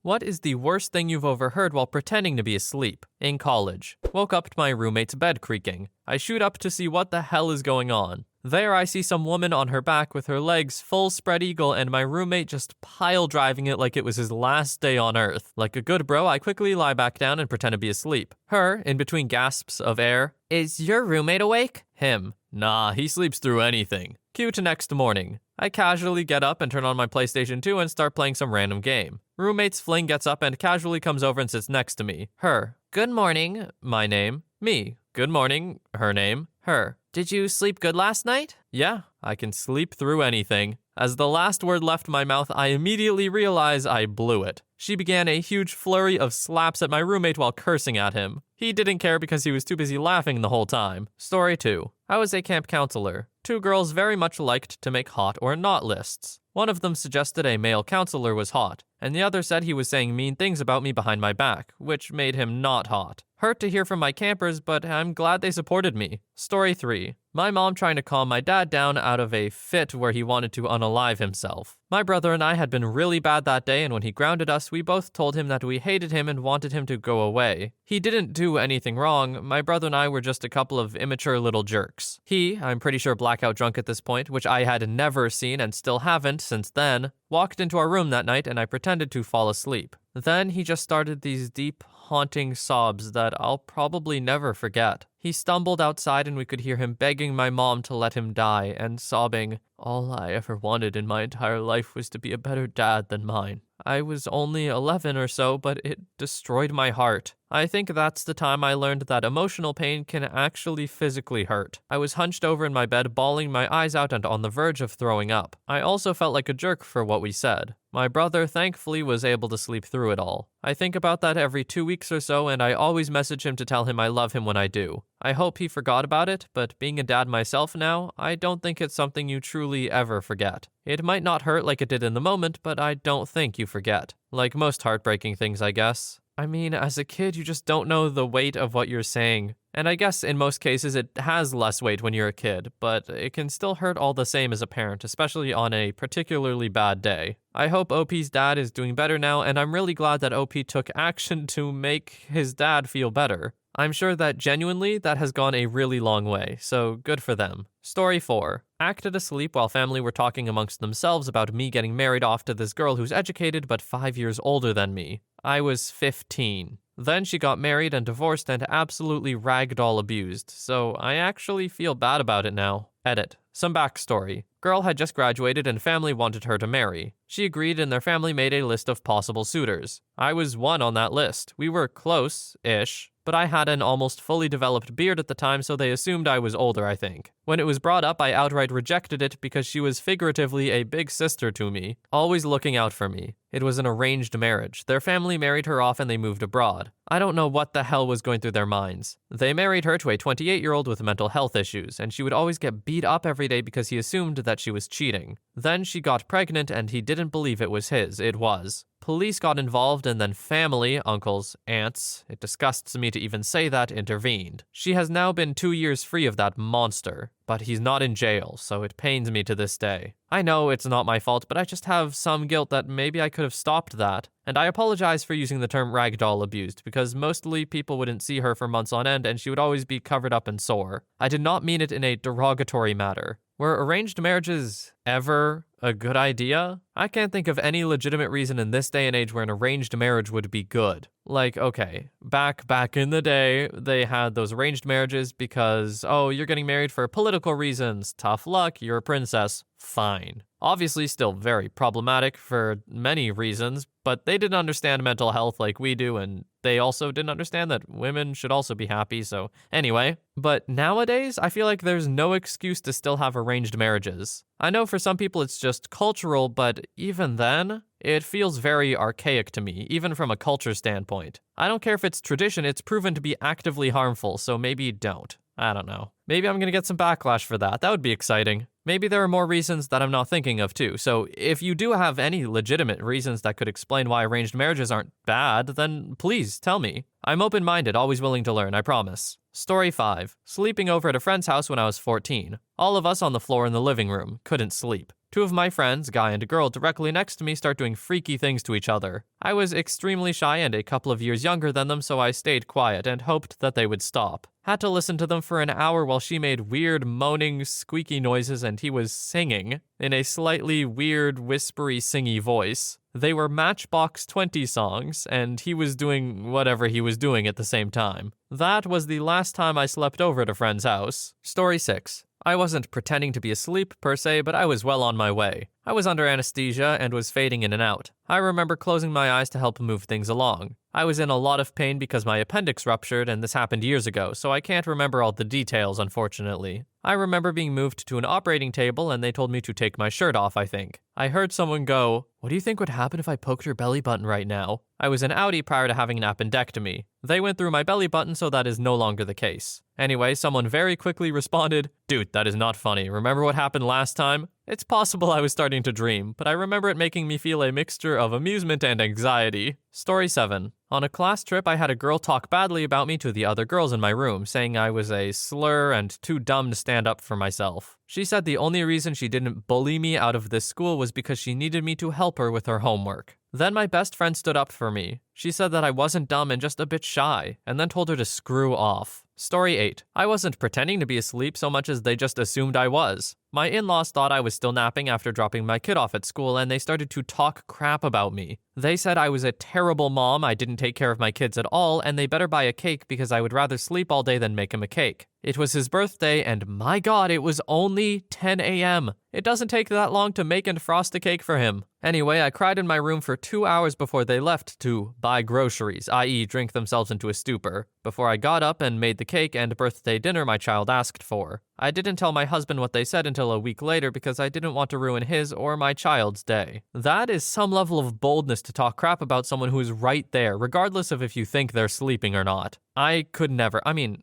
What is the worst thing you've overheard while pretending to be asleep? In college. Woke up to my roommate's bed creaking. I shoot up to see what the hell is going on. There I see some woman on her back with her legs full spread eagle and my roommate just pile driving it like it was his last day on earth. Like a good bro, I quickly lie back down and pretend to be asleep. Her, in between gasps of air, "Is your roommate awake?" Him, "Nah, he sleeps through anything." Cue to next morning. I casually get up and turn on my PlayStation 2 and start playing some random game. Roommate's fling gets up and casually comes over and sits next to me. Her, "Good morning," my name. Me, "Good morning," her name. Her, "Did you sleep good last night?" Yeah, I can sleep through anything. As the last word left my mouth, I immediately realize I blew it. She began a huge flurry of slaps at my roommate while cursing at him. He didn't care because he was too busy laughing the whole time. Story 2. I was a camp counselor. 2 girls very much liked to make hot or not lists. One of them suggested a male counselor was hot, and the other said he was saying mean things about me behind my back, which made him not hot. Hurt to hear from my campers, but I'm glad they supported me. Story 3. My mom trying to calm my dad down out of a fit where he wanted to unalive himself. My brother and I had been really bad that day, and when he grounded us, we both told him that we hated him and wanted him to go away. He didn't do anything wrong. My brother and I were just a couple of immature little jerks. He, I'm pretty sure blackout drunk at this point, which I had never seen and still haven't since then, walked into our room that night and I pretended to fall asleep. Then he just started these deep, haunting sobs that I'll probably never forget. He stumbled outside and we could hear him begging my mom to let him die and sobbing, "All I ever wanted in my entire life was to be a better dad than mine." I was only 11 or so, but it destroyed my heart. I think that's the time I learned that emotional pain can actually physically hurt. I was hunched over in my bed, bawling my eyes out and on the verge of throwing up. I also felt like a jerk for what we said. My brother, thankfully, was able to sleep through it all. I think about that every 2 weeks or so, and I always message him to tell him I love him when I do. I hope he forgot about it, but being a dad myself now, I don't think it's something you truly ever forget. It might not hurt like it did in the moment, but I don't think you forget. Like most heartbreaking things, I guess. I mean, as a kid, you just don't know the weight of what you're saying. And I guess in most cases it has less weight when you're a kid, but it can still hurt all the same as a parent, especially on a particularly bad day. I hope OP's dad is doing better now, and I'm really glad that OP took action to make his dad feel better. I'm sure that genuinely that has gone a really long way, so good for them. Story 4. Acted asleep while family were talking amongst themselves about me getting married off to this girl who's educated but 5 years older than me. I was 15. Then she got married and divorced and absolutely ragdoll abused, so I actually feel bad about it now. Edit. Some backstory. Girl had just graduated and family wanted her to marry. She agreed and their family made a list of possible suitors. I was one on that list. We were close-ish, but I had an almost fully developed beard at the time, so they assumed I was older, I think. When it was brought up, I outright rejected it because she was figuratively a big sister to me, always looking out for me. It was an arranged marriage. Their family married her off and they moved abroad. I don't know what the hell was going through their minds. They married her to a 28-year-old with mental health issues, and she would always get beat up every day because he assumed that she was cheating. Then she got pregnant and he didn't believe it was his. It was. Police got involved and then family, uncles, aunts, it disgusts me to even say that, intervened. She has now been 2 years free of that monster, but he's not in jail, so it pains me to this day. I know it's not my fault, but I just have some guilt that maybe I could have stopped that. And I apologize for using the term ragdoll abused, because mostly people wouldn't see her for months on end and she would always be covered up and sore. I did not mean it in a derogatory manner. Were arranged marriages ever a good idea? I can't think of any legitimate reason in this day and age where an arranged marriage would be good. Like, okay, back in the day, they had those arranged marriages because, oh, you're getting married for political reasons. Tough luck, you're a princess. Fine. Obviously still very problematic for many reasons, but they didn't understand mental health like we do, and they also didn't understand that women should also be happy, so anyway. But nowadays, I feel like there's no excuse to still have arranged marriages. I know for some people it's just cultural, but even then, it feels very archaic to me, even from a culture standpoint. I don't care if it's tradition, it's proven to be actively harmful, so maybe don't. I don't know. Maybe I'm gonna get some backlash for that. That would be exciting. Maybe there are more reasons that I'm not thinking of too, so if you do have any legitimate reasons that could explain why arranged marriages aren't bad, then please tell me. I'm open-minded, always willing to learn, I promise. Story 5. Sleeping over at a friend's house when I was 14. All of us on the floor in the living room. Couldn't sleep. Two of my friends, guy and girl, directly next to me start doing freaky things to each other. I was extremely shy and a couple of years younger than them, so I stayed quiet and hoped that they would stop. Had to listen to them for an hour while she made weird moaning, squeaky noises and he was singing in a slightly weird, whispery, singy voice. They were Matchbox 20 songs, and he was doing whatever he was doing at the same time. That was the last time I slept over at a friend's house. Story 6. I wasn't pretending to be asleep per se, but I was well on my way. I was under anesthesia and was fading in and out. I remember closing my eyes to help move things along. I was in a lot of pain because my appendix ruptured, and this happened years ago, so I can't remember all the details, unfortunately. I remember being moved to an operating table and they told me to take my shirt off, I think. I heard someone go, "What do you think would happen if I poked your belly button right now?" I was an outie prior to having an appendectomy. They went through my belly button, so that is no longer the case. Anyway, someone very quickly responded, "Dude, that is not funny. Remember what happened last time?" It's possible I was starting to dream, but I remember it making me feel a mixture of amusement and anxiety. Story 7. On a class trip, I had a girl talk badly about me to the other girls in my room, saying I was a slur and too dumb to stand up for myself. She said the only reason she didn't bully me out of this school was because she needed me to help her with her homework. Then my best friend stood up for me. She said that I wasn't dumb and just a bit shy, and then told her to screw off. Story 8. I wasn't pretending to be asleep so much as they just assumed I was. My in-laws thought I was still napping after dropping my kid off at school, and they started to talk crap about me. They said I was a terrible mom, I didn't take care of my kids at all, and they better buy a cake because I would rather sleep all day than make him a cake. It was his birthday, and my God, it was only 10 a.m. It doesn't take that long to make and frost a cake for him. Anyway, I cried in my room for 2 hours before they left to buy groceries, i.e. drink themselves into a stupor, before I got up and made the cake and birthday dinner my child asked for. I didn't tell my husband what they said until a week later because I didn't want to ruin his or my child's day. That is some level of boldness to talk crap about someone who is right there, regardless of if you think they're sleeping or not. I could never.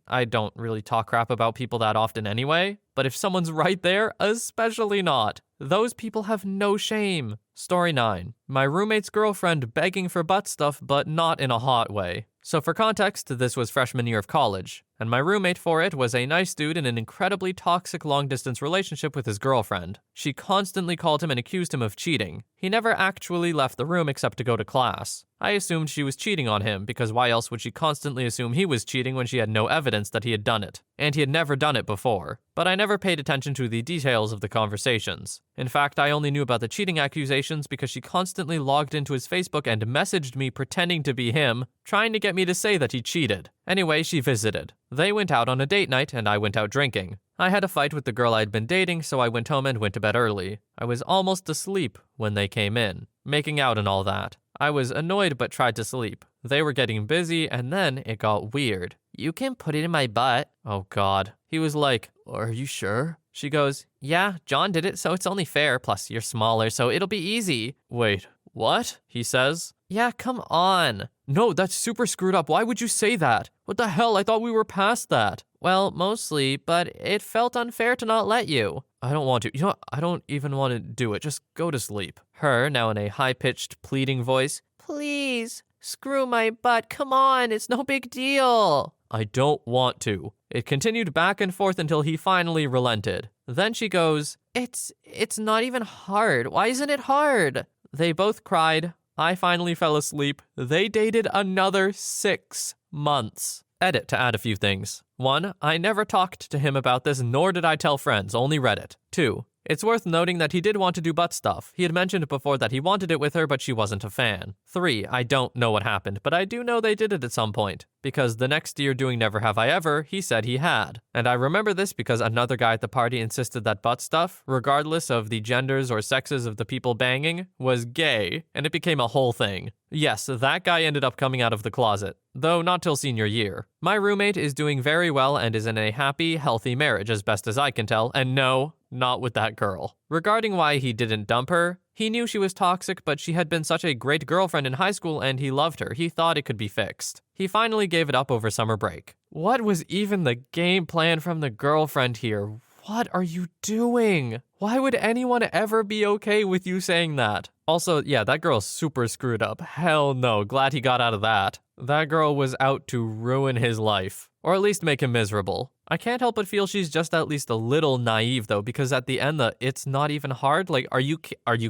I don't really talk crap about people that often anyway, but if someone's right there, especially not. Those people have no shame. Story 9. My roommate's girlfriend begging for butt stuff, but not in a hot way. So for context, this was freshman year of college, and my roommate for it was a nice dude in an incredibly toxic long-distance relationship with his girlfriend. She constantly called him and accused him of cheating. He never actually left the room except to go to class. I assumed she was cheating on him, because why else would she constantly assume he was cheating when she had no evidence that he had done it? And he had never done it before. But I never paid attention to the details of the conversations. In fact, I only knew about the cheating accusations because she constantly logged into his Facebook and messaged me pretending to be him, trying to get me to say that he cheated. Anyway, she visited. They went out on a date night and I went out drinking. I had a fight with the girl I'd been dating, so I went home and went to bed early. I was almost asleep when they came in, making out and all that. I was annoyed but tried to sleep. They were getting busy and then it got weird. "You can put it in my butt." Oh God. He was like, "Are you sure?" She goes, "Yeah, John did it, so it's only fair. Plus, you're smaller, so it'll be easy." Wait, what? He says. "Yeah, come on." "No, that's super screwed up. Why would you say that? What the hell? I thought we were past that." "Well, mostly, but it felt unfair to not let you." "I don't want to. You know what? I don't even want to do it. Just go to sleep." Her, now in a high-pitched, pleading voice, "Please, screw my butt. Come on, it's no big deal." "I don't want to." It continued back and forth until he finally relented. Then she goes, It's not even hard. Why isn't it hard?" They both cried. I finally fell asleep. They dated another 6 months. Edit to add a few things. 1. I never talked to him about this, nor did I tell friends, only read it. 2. It's worth noting that he did want to do butt stuff. He had mentioned before that he wanted it with her, but she wasn't a fan. 3. I don't know what happened, but I do know they did it at some point. Because the next year doing Never Have I Ever, he said he had. And I remember this because another guy at the party insisted that butt stuff, regardless of the genders or sexes of the people banging, was gay, and it became a whole thing. Yes, that guy ended up coming out of the closet, though not till senior year. My roommate is doing very well and is in a happy, healthy marriage as best as I can tell, and no, not with that girl. Regarding why he didn't dump her, he knew she was toxic, but she had been such a great girlfriend in high school and he loved her. He thought it could be fixed. He finally gave it up over summer break. What was even the game plan from the girlfriend here? What are you doing? Why would anyone ever be okay with you saying that? Also, yeah, that girl's super screwed up. Hell no, glad he got out of that. That girl was out to ruin his life, or at least make him miserable. I can't help but feel she's just at least a little naive though, because at the end, it's not even hard. Like, are you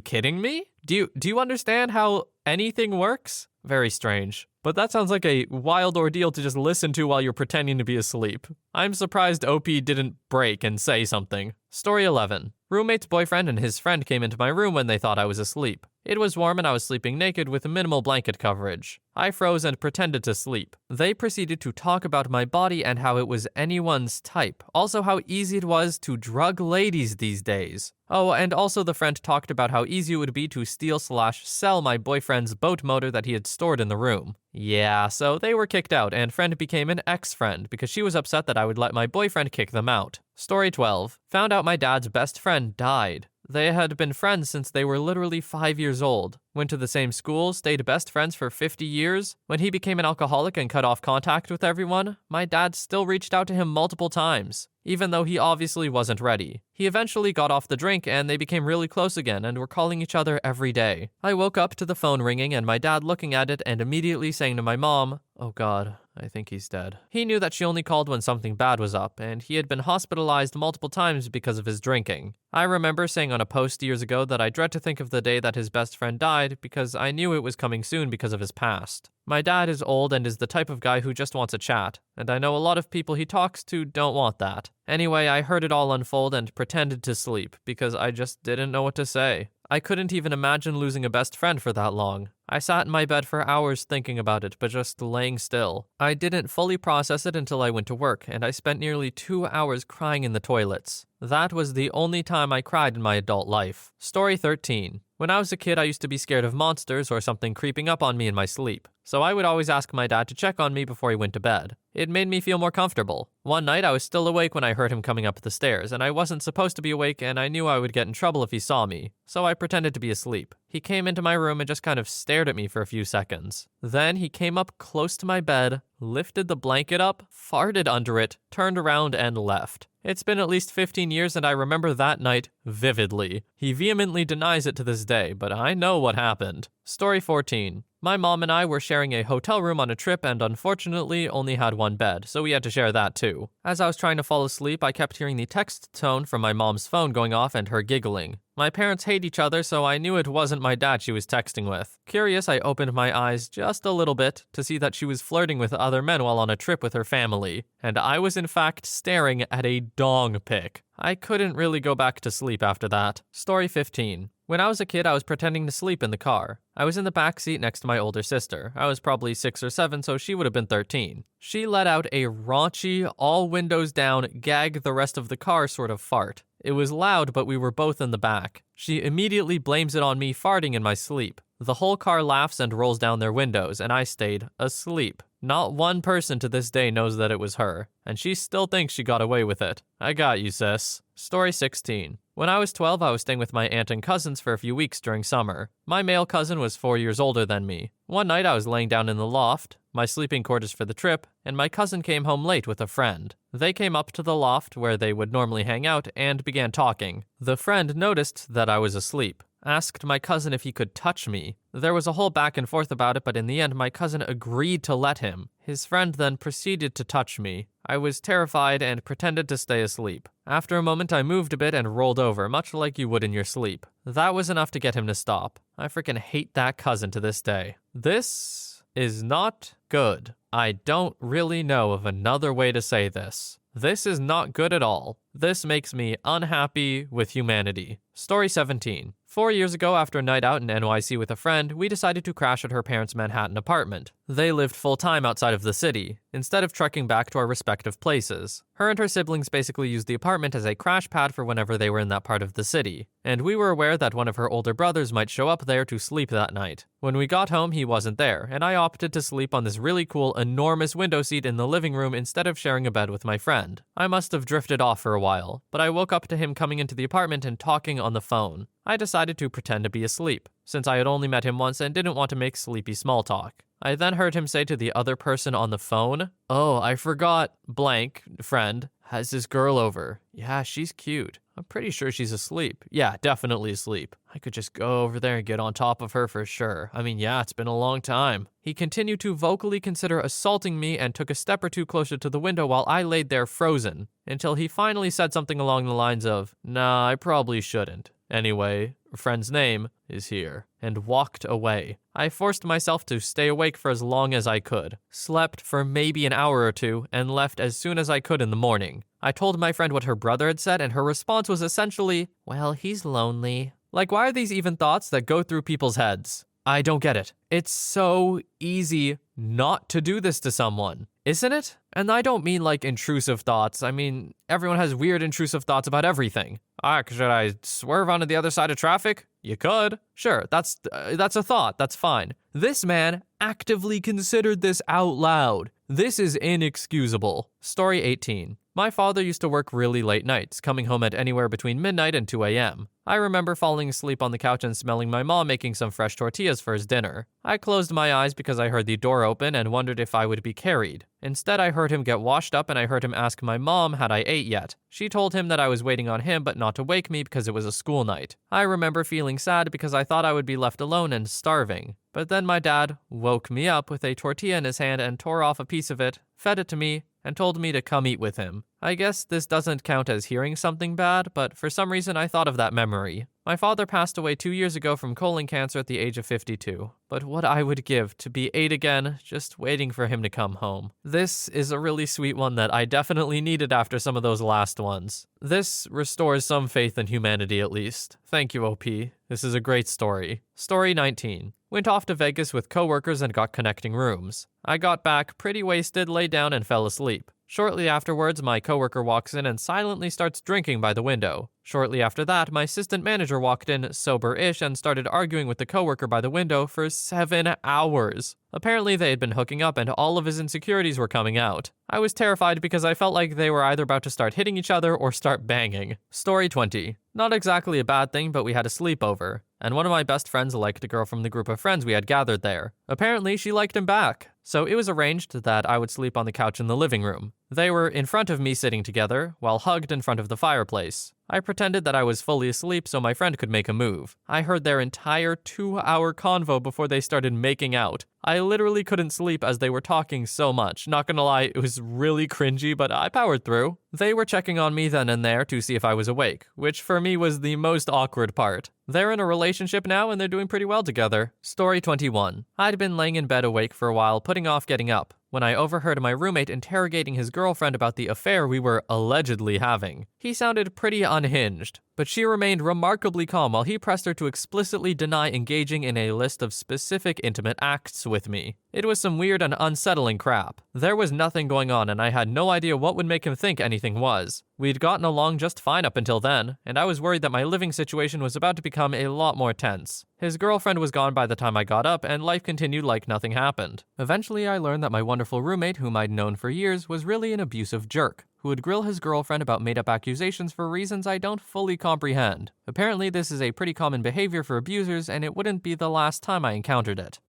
kidding me? Do you understand how anything works? Very strange. But that sounds like a wild ordeal to just listen to while you're pretending to be asleep. I'm surprised OP didn't break and say something. Story 11. Roommate's boyfriend and his friend came into my room when they thought I was asleep. It was warm and I was sleeping naked with minimal blanket coverage. I froze and pretended to sleep. They proceeded to talk about my body and how it was anyone's type. Also how easy it was to drug ladies these days. Oh, and also the friend talked about how easy it would be to steal/sell my boyfriend's boat motor that he had stored in the room. Yeah, so they were kicked out and friend became an ex-friend because she was upset that I would let my boyfriend kick them out. Story 12. Found out my dad's best friend died. They had been friends since they were literally 5 years old. Went to the same school, stayed best friends for 50 years. When he became an alcoholic and cut off contact with everyone, my dad still reached out to him multiple times, even though he obviously wasn't ready. He eventually got off the drink and they became really close again and were calling each other every day. I woke up to the phone ringing and my dad looking at it and immediately saying to my mom, "Oh God, I think he's dead." He knew that she only called when something bad was up, and he had been hospitalized multiple times because of his drinking. I remember saying on a post years ago that I dread to think of the day that his best friend died because I knew it was coming soon because of his past. My dad is old and is the type of guy who just wants a chat, and I know a lot of people he talks to don't want that. Anyway, I heard it all unfold and pretended to sleep because I just didn't know what to say. I couldn't even imagine losing a best friend for that long. I sat in my bed for hours thinking about it, but just laying still. I didn't fully process it until I went to work, and I spent nearly 2 hours crying in the toilets. That was the only time I cried in my adult life. Story 13. When I was a kid, I used to be scared of monsters or something creeping up on me in my sleep, so I would always ask my dad to check on me before he went to bed. It made me feel more comfortable. One night, I was still awake when I heard him coming up the stairs, and I wasn't supposed to be awake, and I knew I would get in trouble if he saw me, so I pretended to be asleep. He came into my room and just kind of stared at me for a few seconds. Then he came up close to my bed, lifted the blanket up, farted under it, turned around, and left. It's been at least 15 years and I remember that night vividly. He vehemently denies it to this day, but I know what happened. Story 14. My mom and I were sharing a hotel room on a trip and unfortunately only had one bed, so we had to share that too. As I was trying to fall asleep, I kept hearing the text tone from my mom's phone going off and her giggling. My parents hate each other, so I knew it wasn't my dad she was texting with. Curious, I opened my eyes just a little bit to see that she was flirting with other men while on a trip with her family, and I was in fact staring at a dong pic. I couldn't really go back to sleep after that. Story 15. When I was a kid, I was pretending to sleep in the car. I was in the back seat next to my older sister. I was probably 6 or 7, so she would have been 13. She let out a raunchy, all windows down, gag the rest of the car sort of fart. It was loud, but we were both in the back. She immediately blames it on me farting in my sleep. The whole car laughs and rolls down their windows, and I stayed asleep. Not one person to this day knows that it was her, and she still thinks she got away with it. I got you, sis. Story 16. When I was 12, I was staying with my aunt and cousins for a few weeks during summer. My male cousin was 4 years older than me. One night I was laying down in the loft, my sleeping quarters for the trip, and my cousin came home late with a friend. They came up to the loft where they would normally hang out and began talking. The friend noticed that I was asleep. Asked my cousin if he could touch me. There was a whole back and forth about it, but in the end, my cousin agreed to let him. His friend then proceeded to touch me. I was terrified and pretended to stay asleep. After a moment, I moved a bit and rolled over, much like you would in your sleep. That was enough to get him to stop. I freaking hate that cousin to this day. This is not good. I don't really know of another way to say this. This is not good at all. This makes me unhappy with humanity. Story 17. 4 years ago, after a night out in NYC with a friend, we decided to crash at her parents' Manhattan apartment. They lived full-time outside of the city, instead of trekking back to our respective places. Her and her siblings basically used the apartment as a crash pad for whenever they were in that part of the city, and we were aware that one of her older brothers might show up there to sleep that night. When we got home, he wasn't there, and I opted to sleep on this really cool, enormous window seat in the living room instead of sharing a bed with my friend. I must have drifted off for a while, but I woke up to him coming into the apartment and talking on the phone. I decided to pretend to be asleep, since I had only met him once and didn't want to make sleepy small talk. I then heard him say to the other person on the phone, "Oh, I forgot, blank, friend, has this girl over. Yeah, she's cute. I'm pretty sure she's asleep. Yeah, definitely asleep. I could just go over there and get on top of her for sure. I mean, yeah, it's been a long time. He continued to vocally consider assaulting me and took a step or two closer to the window while I laid there frozen, until he finally said something along the lines of, "Nah, I probably shouldn't. Anyway, a friend's name is here," and walked away. I forced myself to stay awake for as long as I could, slept for maybe an hour or two, and left as soon as I could in the morning. I told my friend what her brother had said, and her response was essentially, "Well, he's lonely." Like, why are these even thoughts that go through people's heads? I don't get it. It's so easy not to do this to someone, isn't it? And I don't mean like intrusive thoughts. I mean, everyone has weird intrusive thoughts about everything. Should I swerve onto the other side of traffic? You could. Sure, that's a thought. That's fine. This man actively considered this out loud. This is inexcusable. Story 18. My father used to work really late nights, coming home at anywhere between midnight and 2 a.m. I remember falling asleep on the couch and smelling my mom making some fresh tortillas for his dinner. I closed my eyes because I heard the door open and wondered if I would be carried. Instead, I heard him get washed up and I heard him ask my mom had I ate yet. She told him that I was waiting on him but not to wake me because it was a school night. I remember feeling sad because I thought I would be left alone and starving. But then my dad woke me up with a tortilla in his hand and tore off a piece of it, fed it to me, and told me to come eat with him. I guess this doesn't count as hearing something bad, but for some reason I thought of that memory. My father passed away 2 years ago from colon cancer at the age of 52. But what I would give to be 8 again, just waiting for him to come home. This is a really sweet one that I definitely needed after some of those last ones. This restores some faith in humanity at least. Thank you, OP. This is a great story. Story 19. Went off to Vegas with coworkers and got connecting rooms. I got back pretty wasted, laid down, and fell asleep. Shortly afterwards, my coworker walks in and silently starts drinking by the window. Shortly after that, my assistant manager walked in, sober-ish, and started arguing with the coworker by the window for 7 hours. Apparently, they had been hooking up and all of his insecurities were coming out. I was terrified because I felt like they were either about to start hitting each other or start banging. Story 20. Not exactly a bad thing, but we had a sleepover, and one of my best friends liked a girl from the group of friends we had gathered there. Apparently, she liked him back. So it was arranged that I would sleep on the couch in the living room. They were in front of me sitting together, while hugged in front of the fireplace. I pretended that I was fully asleep so my friend could make a move. I heard their entire 2-hour convo before they started making out. I literally couldn't sleep as they were talking so much. Not gonna lie, it was really cringy, but I powered through. They were checking on me then and there to see if I was awake, which for me was the most awkward part. They're in a relationship now and they're doing pretty well together. Story 21. I'd been laying in bed awake for a while, putting off getting up, when I overheard my roommate interrogating his girlfriend about the affair we were allegedly having. He sounded pretty unhinged, but she remained remarkably calm while he pressed her to explicitly deny engaging in a list of specific intimate acts with me. It was some weird and unsettling crap. There was nothing going on and I had no idea what would make him think anything was. We'd gotten along just fine up until then, and I was worried that my living situation was about to become a lot more tense. His girlfriend was gone by the time I got up, and life continued like nothing happened. Eventually, I learned that my wonderful roommate, whom I'd known for years, was really an abusive jerk, who would grill his girlfriend about made-up accusations for reasons I don't fully comprehend. Apparently, this is a pretty common behavior for abusers, and it wouldn't be the last time I encountered it.